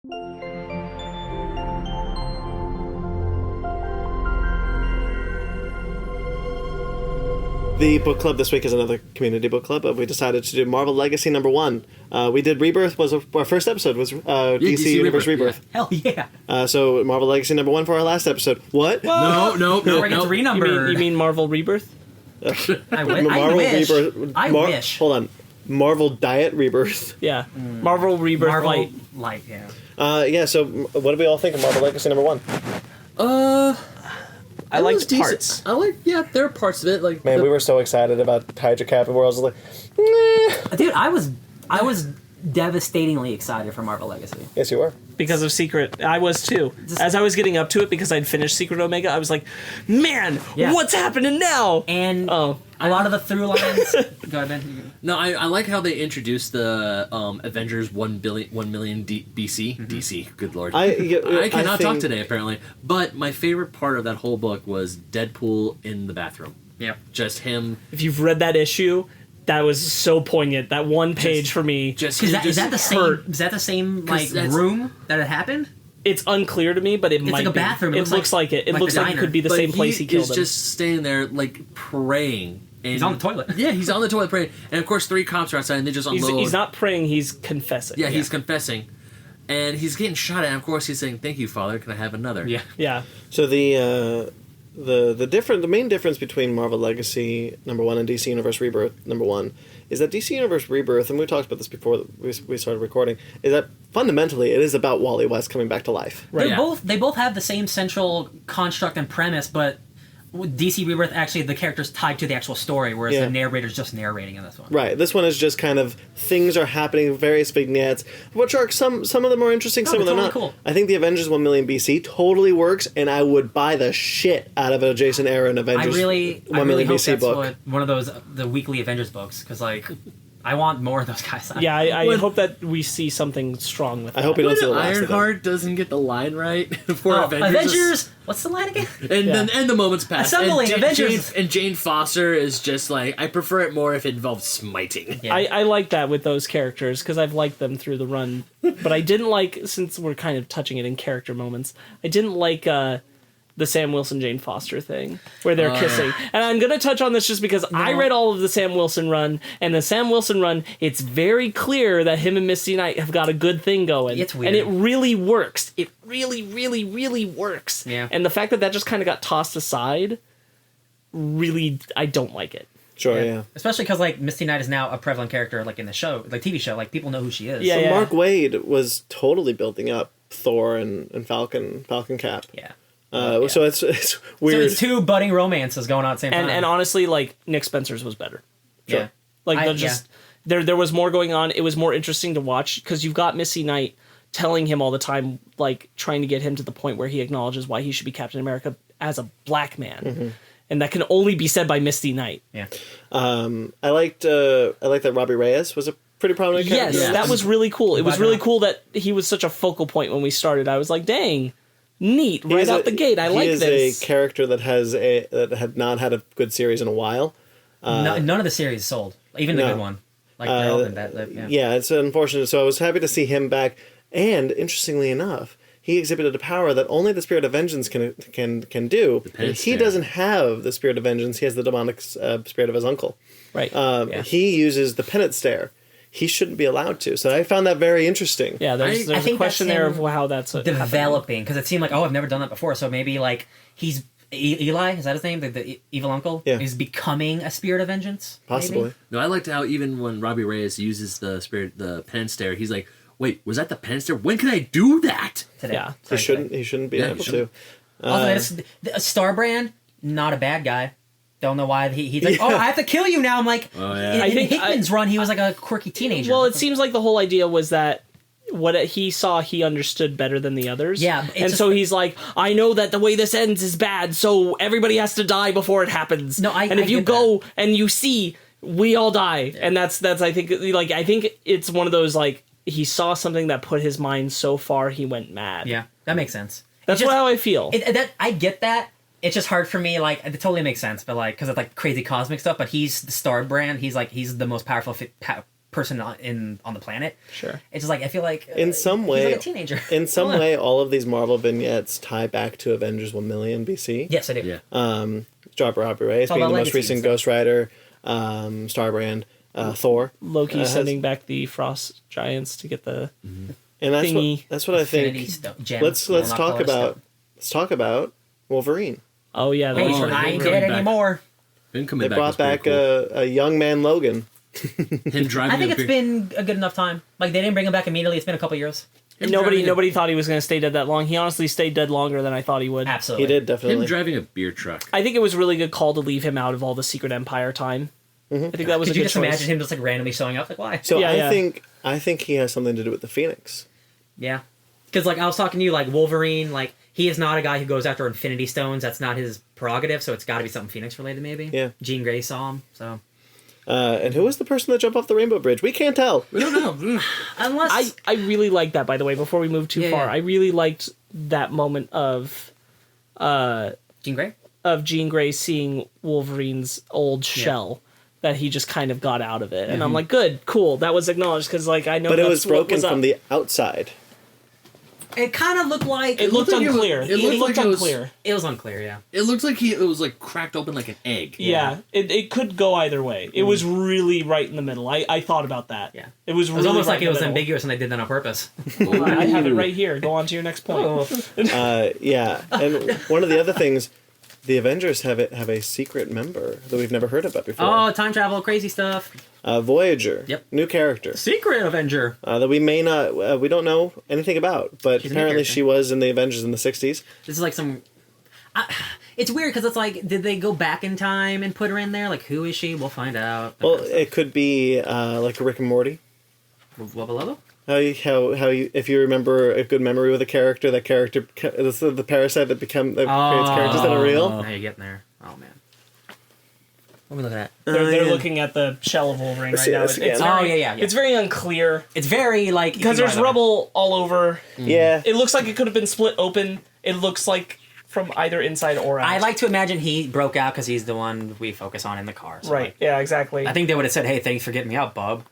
The book club this week is another community book club, but we decided to do Marvel Legacy #1. We did Rebirth, was our first episode, was DC Universe Rebirth. Yeah. Hell yeah. So Marvel Legacy #1 for our last episode. What? No. Three number. You mean Marvel Rebirth? I wish. Rebirth. I wish. Hold on. Marvel Diet Rebirth. Yeah. Marvel Rebirth Marvel Light. Yeah, so what do we all think of Marvel Legacy #1? I liked parts. There are parts of it. Like, Man, we were so excited about Hydra Cap, and we're also like, nah. Dude, I was devastatingly excited for Marvel Legacy. Yes, you were. Because of Secret. I was too. As I was getting up to it, because I'd finished Secret Omega, I was like, man, what's happening now? And a lot of the through lines... Go ahead, Ben. No, I like how they introduced the Avengers 1 million BC. DC, good lord. I cannot talk today, apparently. But my favorite part of that whole book was Deadpool in the bathroom. Yeah. Just him. If you've read that issue, that was so poignant. That one page for me. Is that the same like room that it happened? It's unclear to me, but it might like a be. bathroom. It looks like it. It looks like it could be the same place he killed him. He's just staying there, like, praying. And he's on the toilet. Yeah, he's on the toilet praying. And, of course, 3 cops are outside, and they just unload. He's not praying, he's confessing. Yeah, he's confessing. And he's getting shot at, and, of course, he's saying, "Thank you, Father. Can I have another?" Yeah. So the main difference between Marvel Legacy #1 and DC Universe Rebirth #1 is that DC Universe Rebirth, and we talked about this before we started recording, is that fundamentally it is about Wally West coming back to life. Right. They both have the same central construct and premise, but DC Rebirth, actually the character's tied to the actual story, whereas the narrator's just narrating in this one. Right. This one is just kind of things are happening, various vignettes, which are some of them are interesting, some of them not. Cool. I think the Avengers 1 million BC totally works, and I would buy the shit out of a Jason Aaron Avengers 1 million hope BC that's book. One of those the weekly Avengers books, because like I want more of those guys. Yeah, I hope that we see something strong with that. I hope we don't see the last of them. Ironheart doesn't get the line right for Avengers. What's the line again? And the moments pass. Assembling Avengers. And Jane Foster is just like, I prefer it more if it involves smiting. Yeah. I like that with those characters, because I've liked them through the run. But I didn't like, since we're kind of touching it in character moments, I didn't like the Sam Wilson Jane Foster thing where they're kissing. And I'm going to touch on this just because I read all of the Sam Wilson run, and the Sam Wilson run, it's very clear that him and Misty Knight have got a good thing going. It's weird. And it really works. It really, really, really works. Yeah. And the fact that just kind of got tossed aside, really, I don't like it. Sure, yeah. Especially because like Misty Knight is now a prevalent character, like in the show, like TV show, like people know who she is. Yeah, So Mark Waid was totally building up Thor and Falcon Cap. Yeah. So it's weird. So it's 2 budding romances going on at the same time. And honestly, like, Nick Spencer's was better. Sure. Yeah. Like, there was more going on. It was more interesting to watch, because you've got Misty Knight telling him all the time, like, trying to get him to the point where he acknowledges why he should be Captain America as a black man. Mm-hmm. And that can only be said by Misty Knight. Yeah. I liked that Robbie Reyes was a pretty prominent character. Yes, that was really cool. It was really cool that he was such a focal point when we started. I was like, dang, neat, right out the gate. I like this. He is a character that had not had a good series in a while. None of the series sold, even the good one. Like they're all been bad. Yeah, it's unfortunate. So I was happy to see him back. And interestingly enough, he exhibited a power that only the Spirit of Vengeance can do. He doesn't have the Spirit of Vengeance. He has the demonic spirit of his uncle. Right. He uses the penance stare. He shouldn't be allowed to. So I found that very interesting. Yeah, there's a question there of how that's developing, because it seemed like, I've never done that before. So maybe like he's Eli, is that his name? The evil uncle? Yeah. Is becoming a Spirit of Vengeance? Possibly. Maybe? No, I liked how even when Robbie Reyes uses the penance stare, he's like, wait, was that the penance stare? When can I do that? Today. Yeah. He shouldn't be able to. Also, Starbrand, not a bad guy. Don't know why he's like, I have to kill you now. I'm like, in Hickman's run, he was like a quirky teenager. Well, it seems like the whole idea was that what he saw, he understood better than the others. Yeah. And so he's like, I know that the way this ends is bad, so everybody has to die before it happens. No, and if you go and you see, we all die. And that's I think it's one of those, like, he saw something that put his mind so far he went mad. Yeah, that makes sense. That's how I feel. I get that. It's just hard for me, like, it totally makes sense, but, like, because of, like, crazy cosmic stuff, but he's the Starbrand, he's the most powerful person on the planet. Sure. It's just like I feel like in some he's way, like a teenager. In some way, all of these Marvel vignettes tie back to Avengers 1,000,000 BC. Yes, I do. Yeah. Robbie Reyes being the most recent Ghost Rider, Starbrand, Thor, Loki sending back the Frost Giants to get the and thingy. That's what I think. Let's talk about Wolverine. Oh yeah, Hey, I ain't dead anymore. They brought back a young man Logan. Him driving. I think it's been a good enough time. Like they didn't bring him back immediately. It's been a couple years. Nobody thought he was going to stay dead that long. He honestly stayed dead longer than I thought he would. Absolutely, he did definitely. Him driving a beer truck. I think it was a really good call to leave him out of all the Secret Empire time. I think that was Could a you good just choice. imagine him just like randomly showing up? Like why? So Yeah, I think he has something to do with the Phoenix. Yeah, because like I was talking to you, like Wolverine, like he is not a guy who goes after Infinity Stones. That's not his prerogative. So it's got to be something Phoenix related, maybe. Yeah. Jean Grey saw him. So. And who was the person that jumped off the Rainbow Bridge? We can't tell. We don't know. Unless I really liked that, by the way, before we move too far. Yeah. I really liked that moment of Jean Grey. Jean Grey seeing Wolverine's old shell that he just kind of got out of it. And I'm like, good, cool. That was acknowledged because like I know But it that's was broken what was from the outside. It kind of looked like It looked like it was- unclear. it looked like it was- unclear. It was unclear. Yeah. It looked like it was like cracked open like an egg. Yeah, it could go either way. It was really right in the middle. I thought about that. Yeah. It was It really was almost right like in it the was middle. ambiguous and they did that on purpose. I have it right here. Go on to your next point. Yeah, and one of the other things, the Avengers have a secret member that we've never heard about before. Oh, time travel, crazy stuff. Voyager. Yep. New character. Secret Avenger. That we may not, we don't know anything about, but She's a new apparently character. she was in the Avengers in the 60s. This is like some. It's weird because it's like, did they go back in time and put her in there? Like, who is she? We'll find out. Well, it could be like a Rick and Morty. Wubba Lubba? How you if you remember a good memory with a character, that character, the parasite that creates characters that are real. Now you're getting there. Oh, man. What are we looking at? They're looking at the shell of Wolverine right see now. this again. Very, yeah. It's very unclear It's very, like... because there's rubble all over. Yeah. It looks like it could have been split open. It looks like from either inside or out. I like to imagine he broke out because he's the one we focus on in the car. So Right. like, Yeah. Exactly. I think they would have said, hey, thanks for getting me out, bub.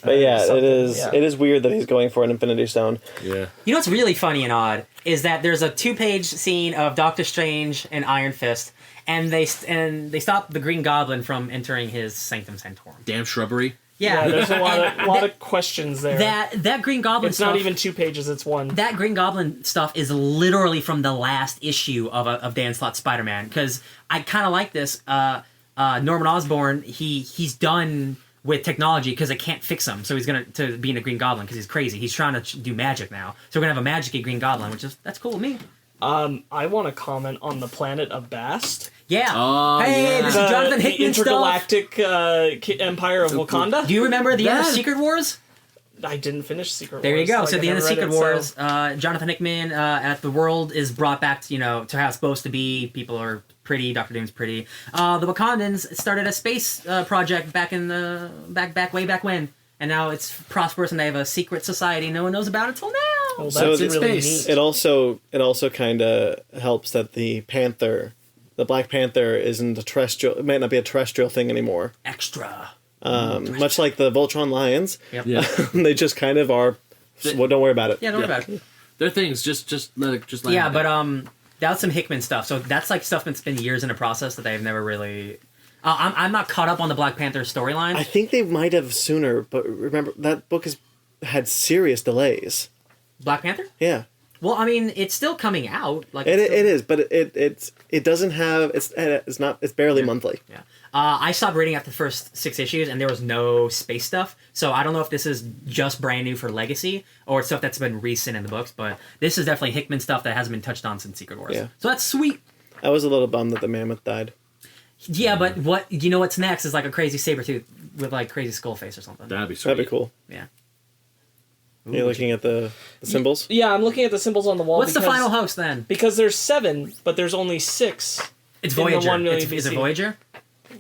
But yeah, something, it is weird that he's going for an Infinity Stone. Yeah. You know what's really funny and odd is that there's a 2-page scene of Doctor Strange and Iron Fist, and they stop the Green Goblin from entering his Sanctum Sanctorum. Damn shrubbery. Yeah. Yeah, There's a lot of questions there. that Green Goblin. It's stuff, not even 2 pages. It's one. That Green Goblin stuff is literally from the last issue of Dan Slott's Spider-Man, because I kind of like this. Norman Osborn, he's done with technology because it can't fix him, so he's gonna to being a Green Goblin because he's crazy. He's trying to do magic now, so we're gonna have a magic-y Green Goblin, that's cool with me. I want to comment on the planet of Bast. Yeah. Oh, hey, yeah. this is Jonathan The Hickman stuff. intergalactic empire of Wakanda. Do you remember the end of Yeah. Secret Wars? I didn't finish Secret There Wars. you go. Like, So I the end of never Secret read it, Wars, Jonathan Hickman at the world is brought back to how it's supposed to be. People are pretty. Doctor Doom's pretty. The Wakandans started a space project back in the way back when, and now it's prosperous and they have a secret society no one knows about until now. Well, So that's it's really space. neat. It also kind of helps that the Black Panther isn't a terrestrial. It might not be a terrestrial thing anymore. Extra. Much like the Voltron lions, Yep. Yeah. they just kind of are. Well, don't worry about it. Yeah, don't worry Yeah. about it. They're things. Just let it. Just let Yeah, it but happen. that was some Hickman stuff. So that's like stuff that's been years in a process that they've never really. I'm not caught up on the Black Panther storyline. I think they might have sooner, but remember that book has had serious delays. Black Panther? Yeah, Well, I mean, it's still coming out. Like it it's still- is, but it doesn't have it's barely monthly. Yeah. I stopped reading after the first 6 issues, and there was no space stuff. So I don't know if this is just brand new for Legacy or stuff that's been recent in the books. But this is definitely Hickman stuff that hasn't been touched on since Secret Wars. Yeah. So that's sweet. I was a little bummed that the mammoth died. Yeah, but what's next is like a crazy Sabretooth with like crazy skull face or something. That'd be sweet. That'd be cool. Yeah. You're looking at the symbols. Yeah, I'm looking at the symbols on the wall. What's the because- final host then? Because there's 7, but there's only 6. It's in the Voyager. 1 million Is it BC. Voyager?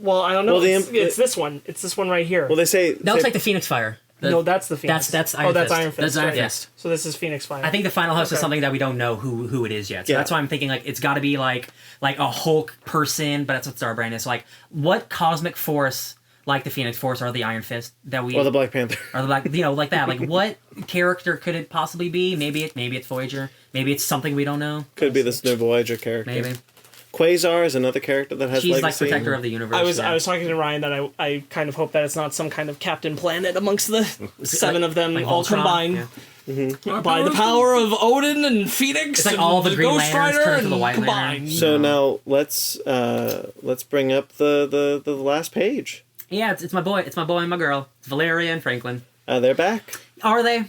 Well, I don't know. Well, It's this one. It's this one right here. Well, they say That looks like the Phoenix Fire. no, that's the Phoenix. That's Iron Oh, that's Fist. Iron Fist. That's Iron right. Fist. So this is Phoenix Fire. I think the final host is Okay. something that we don't know who it is yet. So Yeah. that's why I'm thinking like it's got to be like a Hulk person, but that's what Starbrand is. So, like, what cosmic force like the Phoenix Force or the Iron Fist that we Or the Black Panther. or the Black, like that. Like what character could it possibly be? Maybe it's Voyager. Maybe it's something we don't know. Could be this new Voyager character. Maybe Quasar is another character that has she's legacy. like protector of the universe. I was talking to Ryan that I kind of hope that it's not some kind of Captain Planet amongst the 7 of them all Ultron, combined. yeah. By the power of Odin and Phoenix, It's like all the Green Ghost Lanterns Rider turn to the and White combined. Lantern. So now let's bring up the last page. Yeah, it's my boy. It's my boy and my girl. It's Valeria and Franklin. They're back. Are they?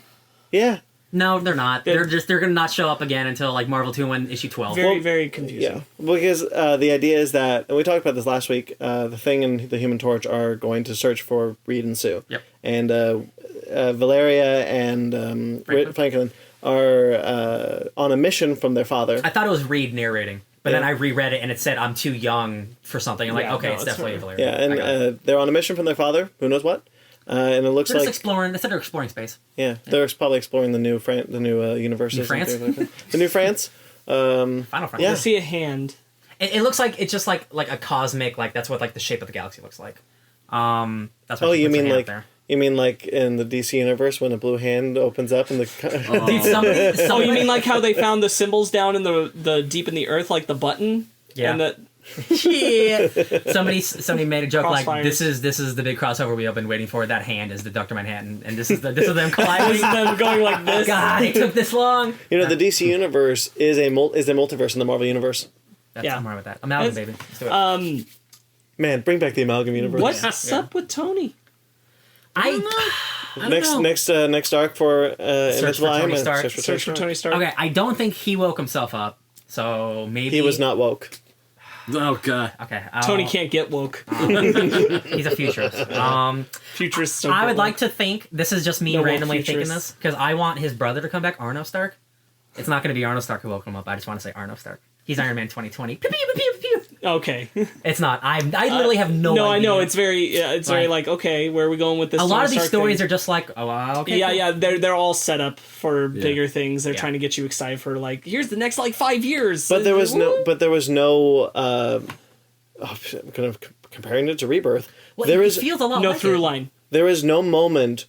Yeah. No, they're not. They're gonna not show up again until like Marvel 2-1 issue 12. Very, very confusing. Yeah, because the idea is that, and we talked about this last week, the Thing and the Human Torch are going to search for Reed and Sue. Yep. And Valeria and Franklin are on a mission from their father. I thought it was Reed narrating, but then I reread it and it said I'm too young for something. I'm like, Yeah, okay, no, it's it's definitely fair. Valeria. Yeah, I got it. and they're on a mission from their father, who knows what. And it looks They're just like exploring. They said they're exploring space. yeah, they're probably exploring the new universes. New France? And things like that. The new France. Final Fantasy. Yeah. I see a hand. It looks like it's just like a cosmic, like that's what like the shape of the galaxy looks like. That's what Oh, she you puts her mean hand up like there. you mean like in the DC universe when a blue hand opens up and the Dude, somebody, Oh, you mean like how they found the symbols down in the deep in the earth, like the button? Yeah. And that, yeah. Somebody made a joke like Crossfires. this is the big crossover we have been waiting for. That hand is the Dr. Manhattan, and this is them colliding. them going like this. God, it took this long. You know, the DC universe is a multiverse in the Marvel universe. That's Yeah. I'm right with that. Amalgam, baby. Let's do it. Man, bring back the amalgam universe. What's up with Tony? Next arc for Search for Invincible Tony Iron Man. Stark. Search for Tony Stark. Okay, I don't think he woke himself up, so maybe He was not woke. Oh god. Okay, Tony can't get woke. He's a futurist. Futurists. I would like to think this is just me No woke randomly thinking futurists. this because I want his brother to come back, Arno Stark. It's not going to be Arno Stark who woke him up. I just want to say Arno Stark. He's Iron Man 2020. Pew, pew, pew, pew, pew. Okay. It's not. I literally have no idea. No, I know it's very. Yeah, it's very like okay. Where are we going with this? A lot Tony of these Stark stories thing? are just like, oh, okay. Yeah, cool. yeah. They're all set up for bigger things. They're Yeah. trying to get you excited for like here's the next like 5 years. But there was Woo! no. I'm kind of comparing it to Rebirth. Well, There it is feels a lot no like through it. line. there is no moment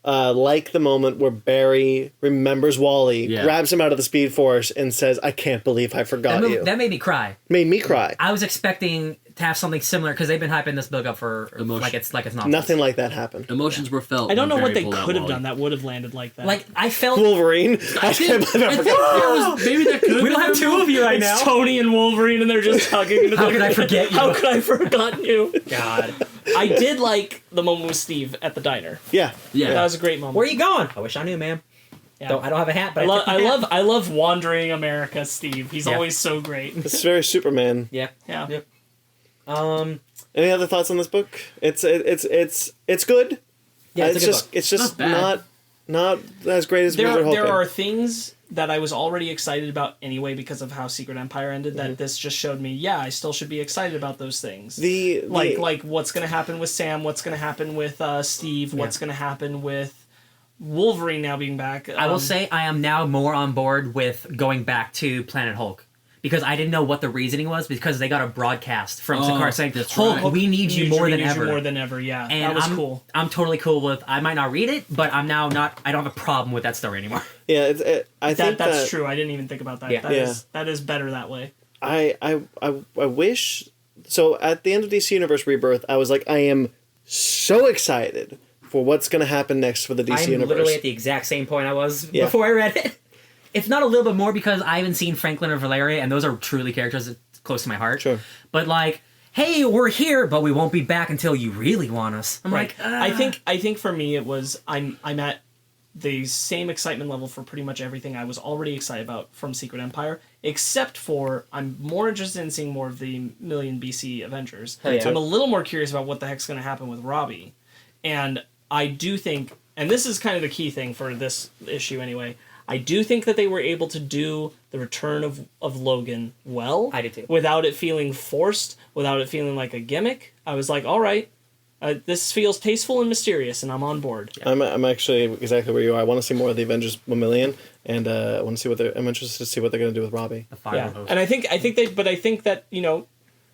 like the moment where Barry remembers Wally, Yeah. grabs him out of the Speed Force, and says, "I can't believe I forgot you." That made me cry. Made me cry. I was expecting to have something similar because they've been hyping this book up for Emotion. like it's not Nothing like that happened. Emotions were felt. I don't know when what Barry they pulled out could have Wally. done that would have landed like that. Like I felt Wolverine. I can't believe I I think forgot. there was maybe that could. we don't have two of you right it's now. Tony and Wolverine, and they're just hugging. How could I forget you? How could I have forgotten you? God, I did like the moment with Steve at the diner. Yeah. Yeah. That was a great moment. where are you going? I wish I knew, ma'am. Yeah. I don't have a hat, but I, took the hat. I love wandering America, Steve. He's Yeah. always so great. It's very Superman. Yeah. Yeah. Yep. Any other thoughts on this book? It's good. Yeah, it's a good book. It's just Not bad. not as great as we were hoping. There are things that I was already excited about anyway because of how Secret Empire ended. That this just showed me. Yeah, I still should be excited about those things. Like what's going to happen with Sam? What's going to happen with Steve? What's going to happen with Wolverine now being back? I will say I am now more on board with going back to Planet Hulk. Because I didn't know what the reasoning was, because they got a broadcast from Sakaar saying, that's Hulk, right. we need you more than ever. More than ever, yeah. And that was cool. I'm totally cool with, I might not read it, but I'm now not, I don't have a problem with that story anymore. Yeah, I think That's true. I didn't even think about that. Yeah. That is better that way. I wish. So at the end of DC Universe Rebirth, I was like, I am so excited for what's going to happen next for the DC I'm Universe. literally at the exact same point I was Yeah. before I read it. If not a little bit more, because I haven't seen Franklin or Valeria, and those are truly characters that's close to my heart. Sure. But like, hey, we're here, but we won't be back until you really want us. I'm like, I think for me it was I'm at the same excitement level for pretty much everything I was already excited about from Secret Empire, except for I'm more interested in seeing more of the Million BC Avengers. Hell yeah. I'm a little more curious about what the heck's going to happen with Robbie, and I do think, and this is kind of the key thing for this issue anyway. I do think that they were able to do the return of Logan well. I did too. Without it feeling forced, without it feeling like a gimmick. I was like, all right, this feels tasteful and mysterious, and I'm on board. Yeah. I'm actually exactly where you are. I want to see more of the Avengers 1 million, and I want to see I'm interested to see what they're going to do with Robbie. the fire Yeah, hose. and I think that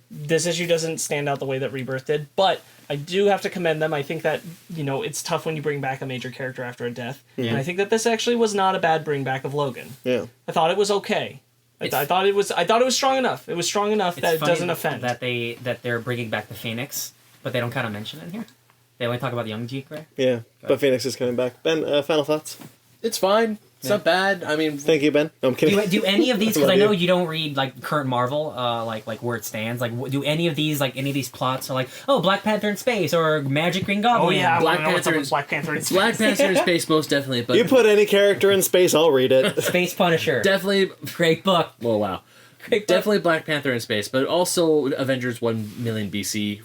this issue doesn't stand out the way that Rebirth did, but I do have to commend them. I think that, it's tough when you bring back a major character after a death. Yeah. And I think that this actually was not a bad bring back of Logan. Yeah. I thought it was okay. I thought it was strong enough. It was strong enough that it doesn't offend. That they're bringing back the Phoenix, but they don't kind of mention it in here. They only talk about the young Jeek, right? Yeah, but Phoenix is coming back. Ben, final thoughts? It's fine. It's not bad. I mean, thank you, Ben. No, I'm kidding. Do any of these? Because I know you don't read like current Marvel, like where it stands. Like, do any of these any of these plots are like, oh, Black Panther in space or Magic Green Goblin? Oh yeah, Black Panther in space. Black Panther in space, most definitely. But you put any character in space, I'll read it. Space Punisher, definitely great book. Oh wow, great book. Definitely Black Panther in space, but also Avengers 1,000,000 BC.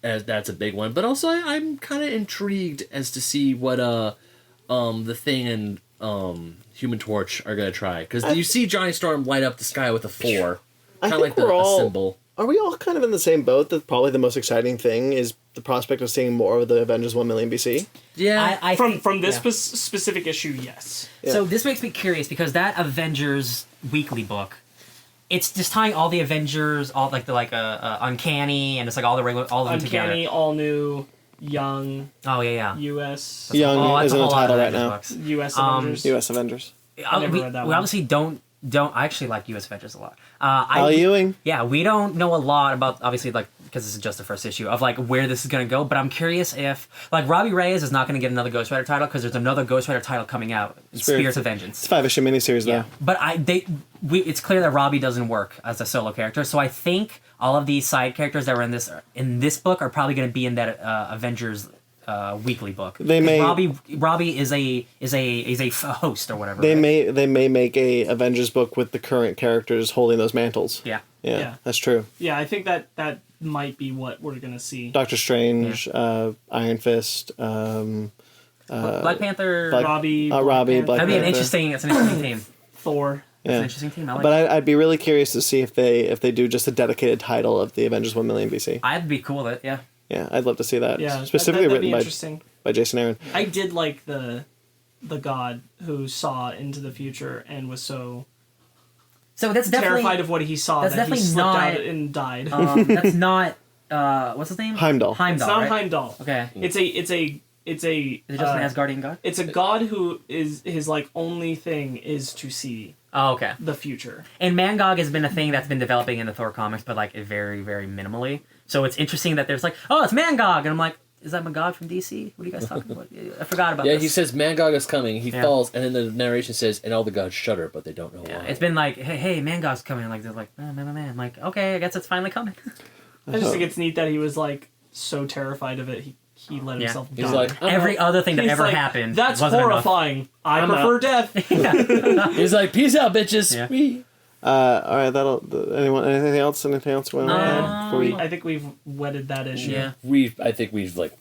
That's a big one. But also, I'm kind of intrigued as to see what the Thing and Human Torch are gonna try, because you see Johnny Storm light up the sky with a 4, kind of like a symbol. Are we all kind of in the same boat that probably the most exciting thing is the prospect of seeing more of the Avengers 1,000,000 BC? Yeah, I from this specific issue, yes. Yeah. So this makes me curious because that Avengers weekly book, it's just tying all the Avengers, all like the Uncanny, and it's like all the regular, all of them together. Uncanny, all new, young. Oh yeah. U.S. Young isn't a title right now. Books. U.S. Avengers. U.S. Avengers. I never read that we one. obviously don't. I actually like U.S. Avengers a lot. Al Ewing. Yeah, we don't know a lot about, obviously, like, because this is just the first issue, of, like, where this is going to go, but I'm curious if, like, Robbie Reyes is not going to get another Ghost Rider title, because there's another Ghost Rider title coming out, Spirits of Vengeance. It's a 5-issue miniseries, though. But it's clear that Robbie doesn't work as a solo character, so I think all of these side characters that were in this book are probably going to be in that Avengers weekly book. They may Robbie is a host or whatever. They right? may make a Avengers book with the current characters holding those mantles. Yeah, that's true. Yeah, I think that might be what we're gonna see. Doctor Strange, Iron Fist, Black Panther, Robbie, Black that'd be Panther. an interesting team. Thor. That's an interesting team. I like But I'd be really curious to see if they do just a dedicated title of the Avengers 1,000,000 BC. I'd be cool with it. Yeah. Yeah, I'd love to see that. Yeah, Specifically that'd be written interesting. by Jason Aaron. I did like the god who saw into the future and was so that's definitely terrified of what he saw that's that he definitely slipped not- out and died. that's not what's his name? Heimdall. It's not right? Heimdall. Okay. It's a Is it just an Asgardian god? it's a god who is his like only thing is to see Oh, okay. the future. And Mangog has been a thing that's been developing in the Thor comics, but like very, very minimally. So it's interesting that there's like, oh, it's Mangog, and I'm like, is that Magog from DC? What are you guys talking about? I forgot about this. Yeah, he says Mangog is coming. He falls, and then the narration says, and all the gods shudder, but they don't know why. It's been like, hey, Mangog's coming. Like they're like, man. I'm like, okay, I guess it's finally coming. I just think it's neat that he was like so terrified of it. He let himself die. He's like, Every other thing that He's ever like, happened. That's wasn't horrifying. I prefer death. he's like, peace out, bitches. Yeah. Wee. All right, anything else we want to add before we... I think we've wedded that issue. Yeah. I think we've like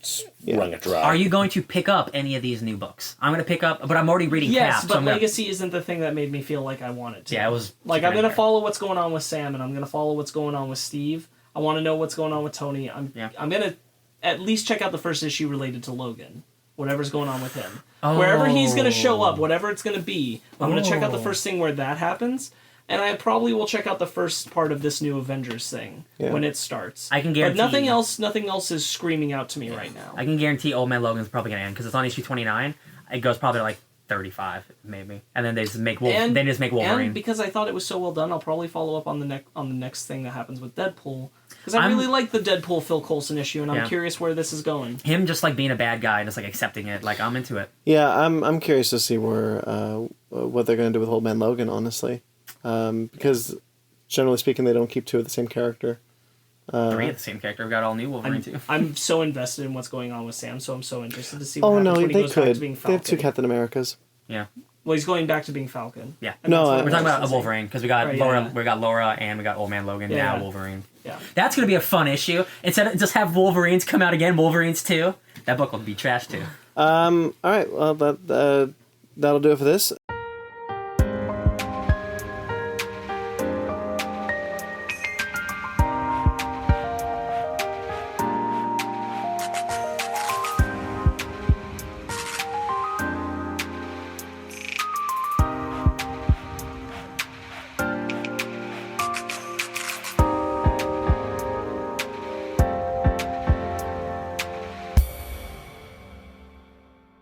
wrung it dry. Are you going to pick up any of these new books? I'm going to pick up, but I'm already reading Yes, Cap. but so Legacy isn't the thing that made me feel like I wanted to. Yeah, it was... Like, I'm going to follow what's going on with Sam, and I'm going to follow what's going on with Steve. I want to know what's going on with Tony. I'm going to at least check out the first issue related to Logan. Whatever's going on with him. Wherever he's going to show up, whatever it's going to be, I'm going to check out the first thing where that happens. And I probably will check out the first part of this new Avengers thing when it starts. I can guarantee. But nothing else is screaming out to me right now. I can guarantee Old Man Logan's probably gonna end because it's on issue 29. It goes probably to like 35 maybe, and then they just make Wolverine. And because I thought it was so well done, I'll probably follow up on the next thing that happens with Deadpool. Because I really like the Deadpool Phil Coulson issue, and I'm curious where this is going. Him just like being a bad guy and just like accepting it, like I'm into it. Yeah, I'm curious to see what they're gonna do with Old Man Logan, honestly. Because generally speaking, they don't keep two of the same character. 3 of the same character. We've got all new Wolverine too. I'm so invested in what's going on with Sam, so I'm so interested to see what happens happens when he goes back to being Falcon. They have 2 Captain Americas. Yeah. Well, he's going back to being Falcon. Yeah. And that's what we're talking about a Wolverine because we got Laura, we got Laura, and we got Old Man Logan. Now Wolverine. Yeah. That's gonna be a fun issue. Instead of just have Wolverines come out again, Wolverines 2. That book will be trash too. All right. Well, that'll do it for this.